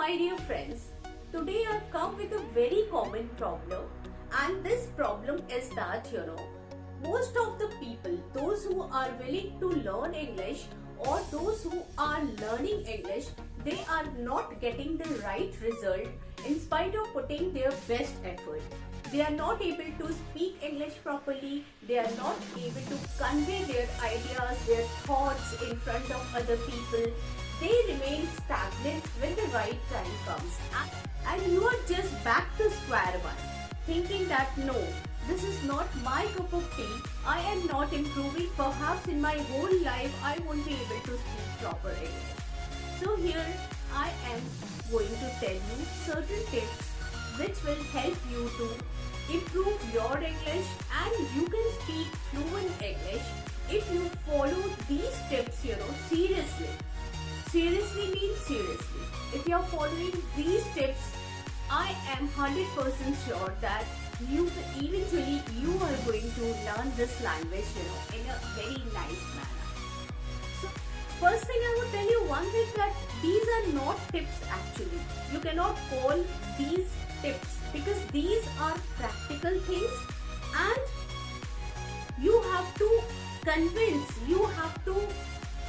my dear friends, today I've come with a very common problem, and this problem is that most of the people, those who are willing to learn English or those who are learning English, they are not getting the right result in spite of putting their best effort. They are not able to speak English properly, they are not able to convey their ideas, their thoughts in front of other people. They remain stagnant when the right time comes. And you are just back to square one, thinking that no, this is not my cup of tea, I am not improving, perhaps in my whole life I won't be able to speak proper English. So here I am going to tell you certain tips which will help you to improve your English, and you can speak fluent English if you follow these tips seriously. Seriously means seriously. If you are following these tips, I am 100% sure that eventually you are going to learn this language in a very nice manner. So first thing I would tell you one thing, that these are not tips actually. You cannot call these tips because these are practical things, and you have to convince, you have to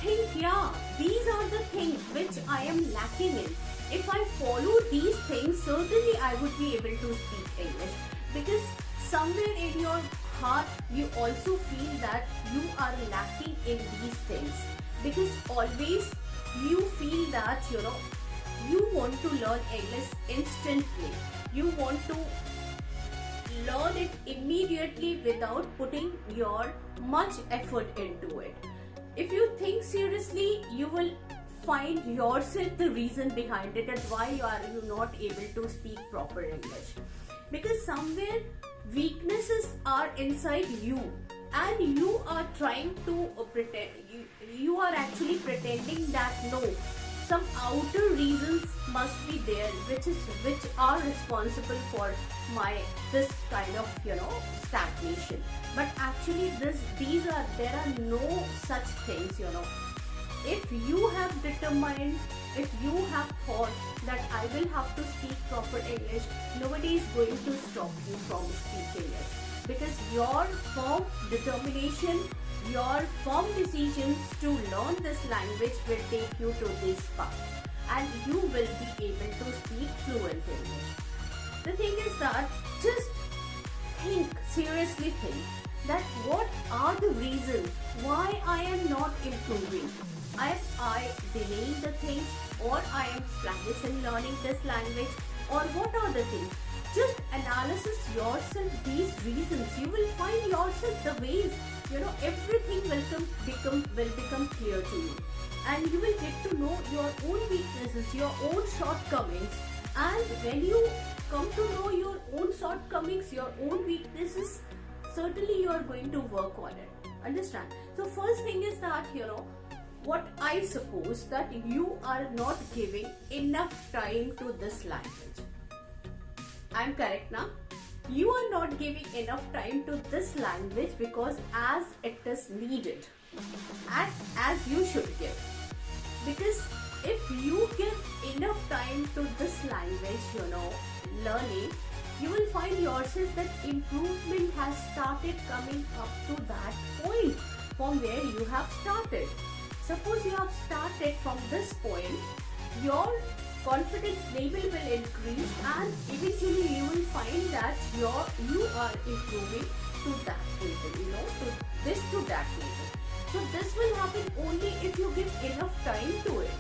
think, yeah, these are the things which I am lacking in. If I follow these things, certainly I would be able to speak English, because somewhere in your heart you also feel that you are lacking in these things, because always you feel that you want to learn English instantly. You want to learn it immediately without putting your much effort into it. If you think seriously, you will find yourself the reason behind it and why are you not able to speak proper English. Because somewhere weaknesses are inside you, and you are trying to pretend, you are actually pretending that no, some outer reasons must be there which are responsible for this kind of stagnation. But actually there are no such things. If you have determined, if you have thought that I will have to speak proper English, nobody is going to stop you from speaking it, because your firm determination, your firm decisions to learn this language will take you to this path, and you will be able to speak fluent English. The thing is that just seriously think that what are the reasons why I am not improving. Am I delaying the things, or I am sluggish in learning this language, or what are the things? Just analyze yourself these reasons. You will find yourself the ways. Everything will become clear to you, and you will get to know your own weaknesses, your own shortcomings. And when you come to know your own shortcomings, your own weaknesses, certainly you are going to work on it. Understand? So first thing is that what I suppose that you are not giving enough time to this language. I'm correct now? You are not giving enough time to this language because as it is needed, as you should give. Because if you give enough time to this language, learning, you will find yourself that improvement has started coming up to that point from where you have started. Suppose you have started from this point, your confidence level will increase, and eventually you will find that you are improving to that level, to that level. So this will happen only if you give enough time to it.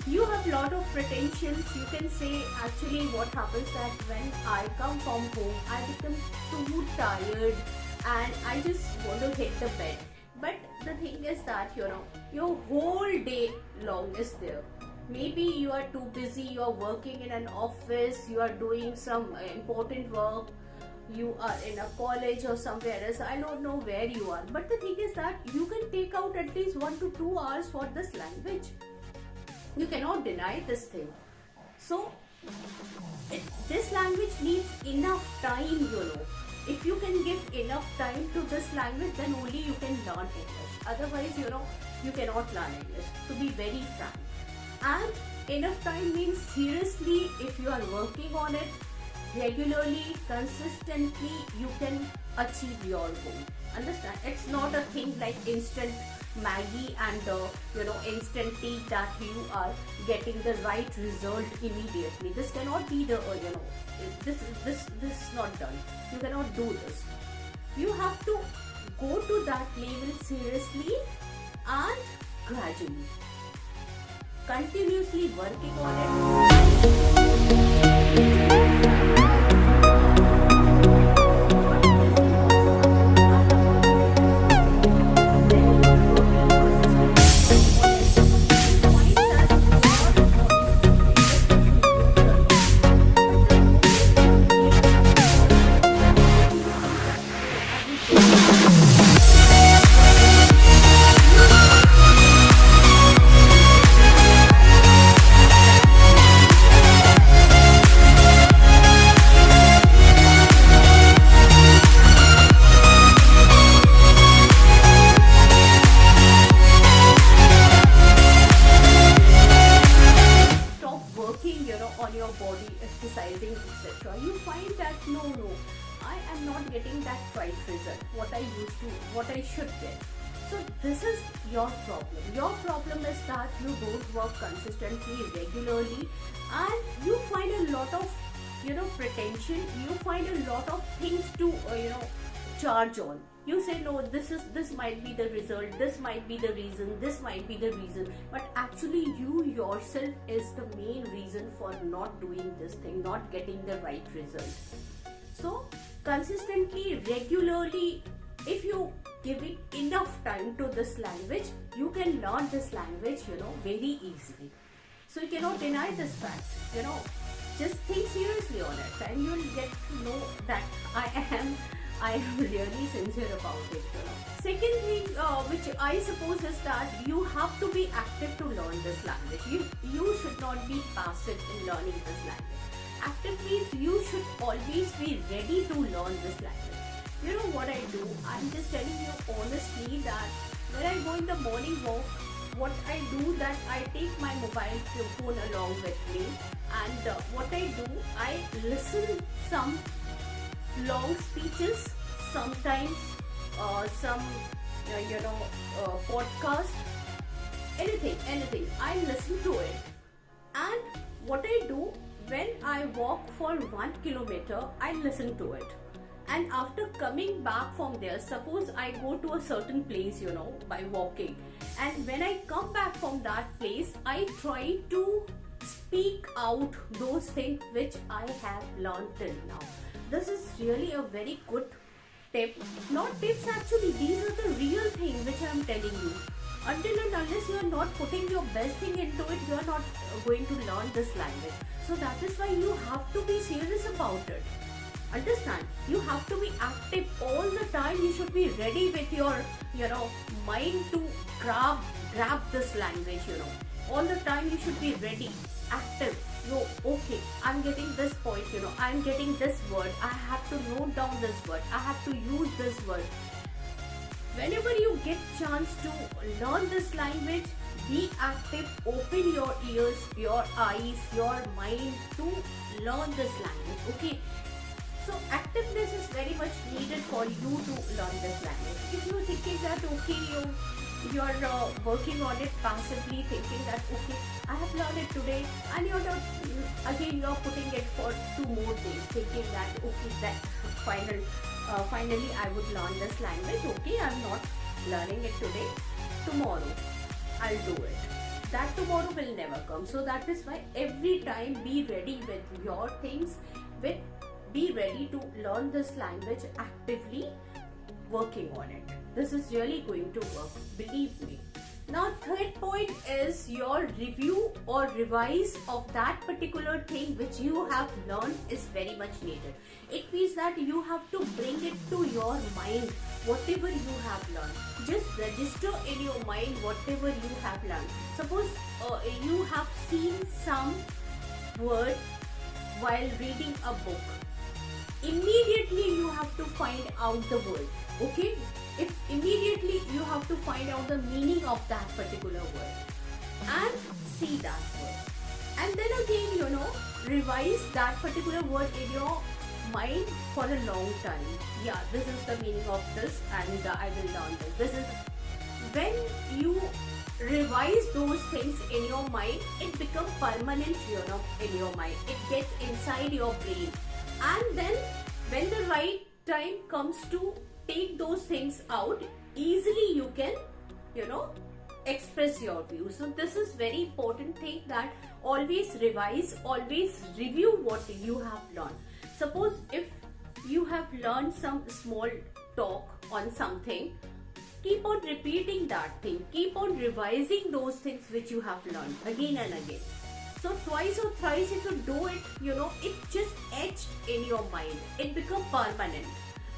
You have lot of pretensions. You can say actually what happens that when I come from home, I become too tired and I just want to hit the bed. But the thing is that your whole day long is there. Maybe you are too busy, you are working in an office, you are doing some important work, you are in a college or somewhere else, I don't know where you are. But the thing is that you can take out at least 1 to 2 hours for this language. You cannot deny this thing. So this language needs enough time, If you can give enough time to this language, then only you can learn English. Otherwise, you cannot learn English, to be very frank. And Enough time means seriously, if you are working on it regularly, consistently, you can achieve your goal. Understand? It's not a thing like instant Maggie and instant tea that you are getting the right result immediately. This cannot be the this is not done. You cannot do this. You have to go to that level seriously and gradually, continuously working on it. On your body, exercising, etc., you find that no, I am not getting that right result what I should get. So this is your problem. Your problem is that you don't work consistently, regularly, and you find a lot of pretension. You find a lot of things to charge on. You say no, this might be the result, this might be the reason, this might be the reason, but actually you yourself is the main reason for not doing this thing, not getting the right result. So consistently, regularly, if you give it enough time to this language, you can learn this language very easily. So you cannot deny this fact. Just think seriously on it, and you'll get to know that I am really sincere about it. Second thing which I suppose is that you have to be active to learn this language. You should not be passive in learning this language. Active means you should always be ready to learn this language. You know what I do? I'm just telling you honestly that when I go in the morning walk, what I do that I take my mobile phone along with me, and what I do, I listen some long speeches, sometimes some podcast, anything. I listen to it, and what I do when I walk for 1 kilometer, I listen to it. And after coming back from there, suppose I go to a certain place, by walking, and when I come back from that place, I try to speak out those things which I have learned till now. This is really a very good tip. Not tips actually, these are the real things which I am telling you. Until and unless you are not putting your best thing into it, you are not going to learn this language. So that is why you have to be serious about it. Understand? You have to be active all the time. You should be ready with your mind to grab this language. All the time you should be ready, active. Okay, I'm getting this point, I'm getting this word, I have to note down this word, I have to use this word. Whenever you get chance to learn this language, be active, open your ears, your eyes, your mind to learn this language. Okay, so activeness is very much needed for you to learn this language. If you're thinking that okay, you're working on it passively, thinking that okay, I have learned it today, and you're not you're putting it for 2 more days, thinking that okay, that finally I would learn this language. Okay, I'm not learning it today, tomorrow I'll do it. That tomorrow will never come. So that is why every time be ready with your things, be ready to learn this language, actively working on it. This is really going to work, believe me. Now third point is your review or revise of that particular thing which you have learned is very much needed. It means that you have to bring it to your mind, whatever you have learned. Just register in your mind whatever you have learned. Suppose you have seen some word while reading a book. Immediately you have to find out the word. Okay? If immediately you have to find out the meaning of that particular word and see that word. and then again, revise that particular word in your mind for a long time. Yeah, this is the meaning of this, and I will learn this. This is when you revise those things in your mind, it becomes permanent, in your mind. It gets inside your brain, and then when the right time comes to take those things out, easily you can, express your views. So this is very important thing, that always revise, always review what you have learned. Suppose if you have learned some small talk on something, keep on repeating that thing, keep on revising those things which you have learned again and again. So twice or thrice if you do it, it just etched in your mind, it becomes permanent,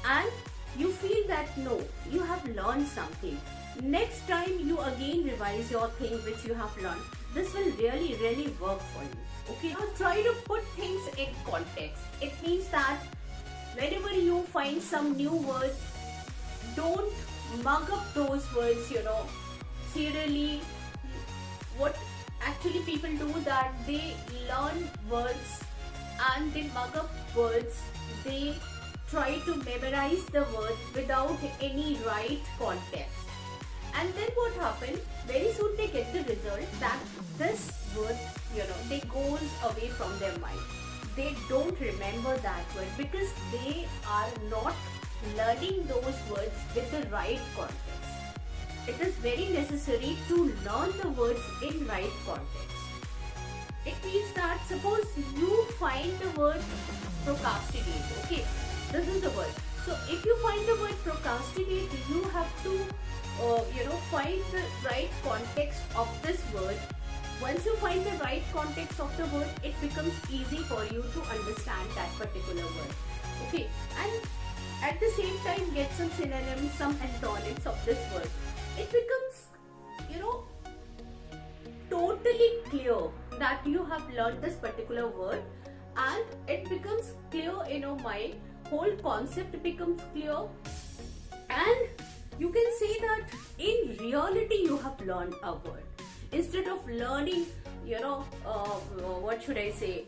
and you feel that no, you have learned something. Next time you again revise your thing which you have learned, this will really, really work for you. Okay, now try to put things in context. It means that whenever you find some new words, don't mug up those words, serially. What actually people do, that they learn words and they mug up words, they try to memorize the word without any right context. And then what happens, very soon they get the result that this word, they goes away from their mind. They don't remember that word because they are not learning those words with the right context. It is very necessary to learn the words in right context. It means that suppose you find the word procrastinate, okay, this is the word. So if you find the word procrastinate, you have to find the right context of this word. Once you find the right context of the word, it becomes easy for you to understand that particular word. Okay, and at the same time get some synonyms, some antonyms of this word. It becomes, totally clear that you have learned this particular word, and it becomes clear in your mind. Whole concept becomes clear, and you can say that in reality you have learned a word. Instead of learning, what should I say,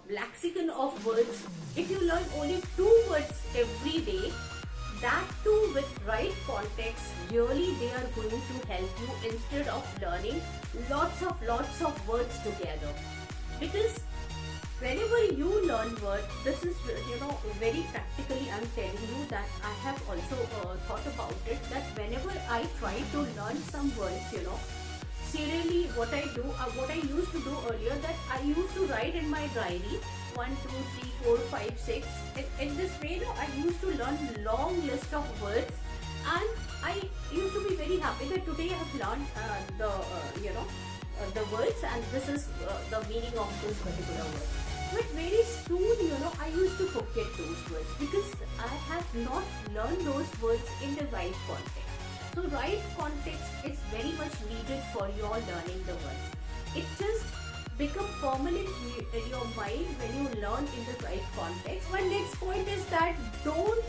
lexicon of words, if you learn only 2 words every day, that too with right context, really they are going to help you instead of learning lots of words together. Because whenever you learn words, this is, very practically I'm telling you that I have also thought about it, that whenever I try to learn some words, serially what I used to do earlier, that I used to write in my diary 1, 2, 3, 4, 5, 6. In this way, I used to learn long list of words, and I used to be very happy that today I have learned the words, and this is the meaning of this particular word. But very soon, I used to forget those words because I have not learned those words in the right context. So right context is very much needed for your learning the words. It just becomes permanent in your mind when you learn in the right context. My next point is that don't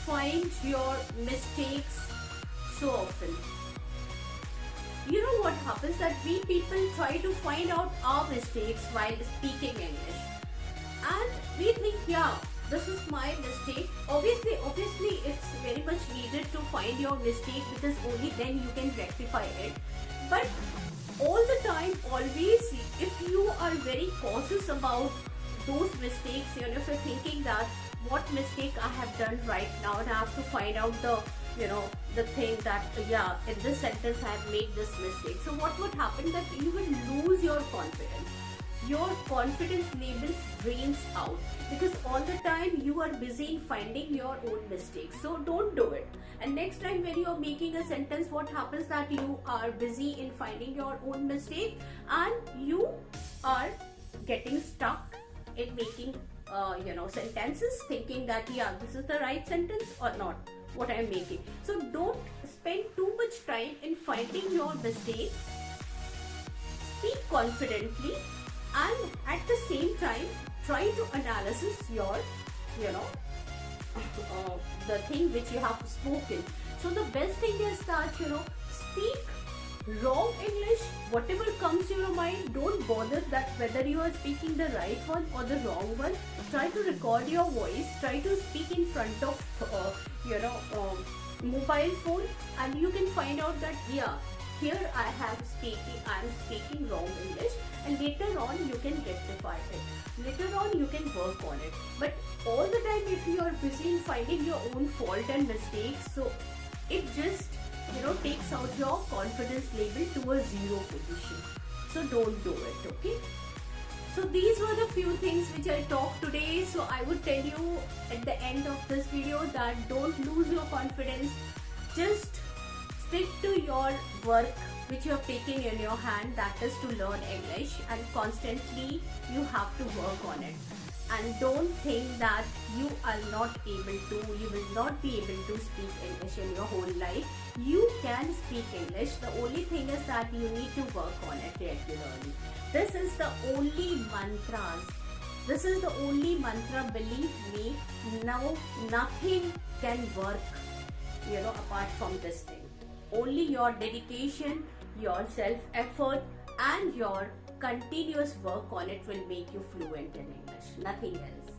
find your mistakes so often. You know what happens, that we people try to find out our mistakes while speaking English, and we think, yeah, this is my mistake. Obviously it's very much needed to find your mistake, because only then you can rectify it. But all the time, always, if you are very cautious about those mistakes, if you're thinking that what mistake I have done right now, and I have to find out the thing that, yeah, in this sentence I have made this mistake. So what would happen, that you will lose your confidence. Your confidence levels drains out, because all the time you are busy in finding your own mistakes. So don't do it. And next time when you are making a sentence, what happens, that you are busy in finding your own mistake, and you are getting stuck in making sentences, thinking that, yeah, this is the right sentence or not, what I am making. So don't spend too much time in finding your mistake. Speak confidently, and at the same time try to analysis your the thing which you have spoken. So the best thing is that speak Wrong English, whatever comes to your mind, don't bother that whether you are speaking the right one or the wrong one. Try to record your voice, try to speak in front of mobile phone, and you can find out that yeah, here I'm speaking wrong English, and later on you can rectify it. Later on you can work on it. But all the time if you are busy in finding your own fault and mistakes, so it just takes out your confidence level to a zero position. So don't do it, okay? So these were the few things which I talked today. So I would tell you at the end of this video that don't lose your confidence. Just stick to your work which you are taking in your hand, that is to learn English, and constantly you have to work on it. And don't think that you will not be able to speak English in your whole life. You can speak English. The only thing is that you need to work on it regularly. This is the only mantra, believe me. Now nothing can work, apart from this thing. Only your dedication, your self-effort, and your continuous work on it will make you fluent in English. Nothing else.